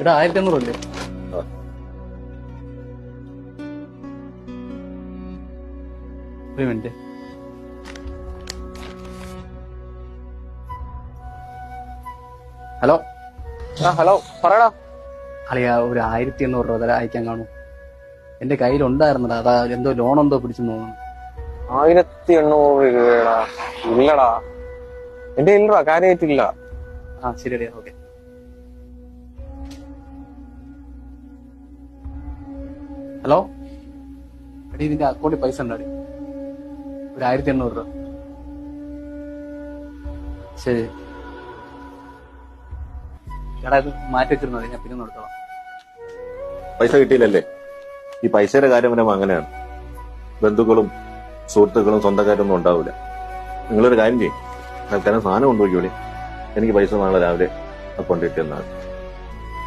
എടാ 1500 അല്ലേ? ആ. ഒരു മിനിറ്റ്. ഹലോ ഹലോ പറയടാ. അളിയാ, ഒരു 1500 രൂപ തരാൻ അയക്കാൻ കാണും. എന്റെ കയ്യിലുണ്ടായിരുന്നടാ, അതാ എന്തോ ലോൺ എന്തോ പിടിച്ചെന്ന് തോന്നുന്നു. 1800 രൂപടാ. ഇല്ലടാ, എന്റെ ഇല്ലടാ, കാര്യമായിട്ടില്ല. ആ ശരി അളിയാ, ഓക്കെ. ഹലോ എടീ, ഇതിന്റെ അക്കൗണ്ടിൽ പൈസ ഉണ്ടാടി, ഒരു 1800 രൂപ. ശരി എടാ, ഇത് മാറ്റി വെച്ചിരുന്നത് ഞാൻ പിന്നെ നടത്തോളാം. പൈസ കിട്ടിയില്ലല്ലേ? ഈ പൈസയുടെ കാര്യം വരുമ്പോ അങ്ങനെയാണ്. ബന്ധുക്കളും സുഹൃത്തുക്കളും സ്വന്തക്കാരൊന്നും ഉണ്ടാവില്ല. നിങ്ങളൊരു കാര്യം ചെയ്യും, തൽക്കാലം സാധനം കൊണ്ടുപോയിക്കോളി. എനിക്ക് പൈസ നാളെ രാവിലെ അക്കൗണ്ടിൽ ഇട്ടെന്നാൽ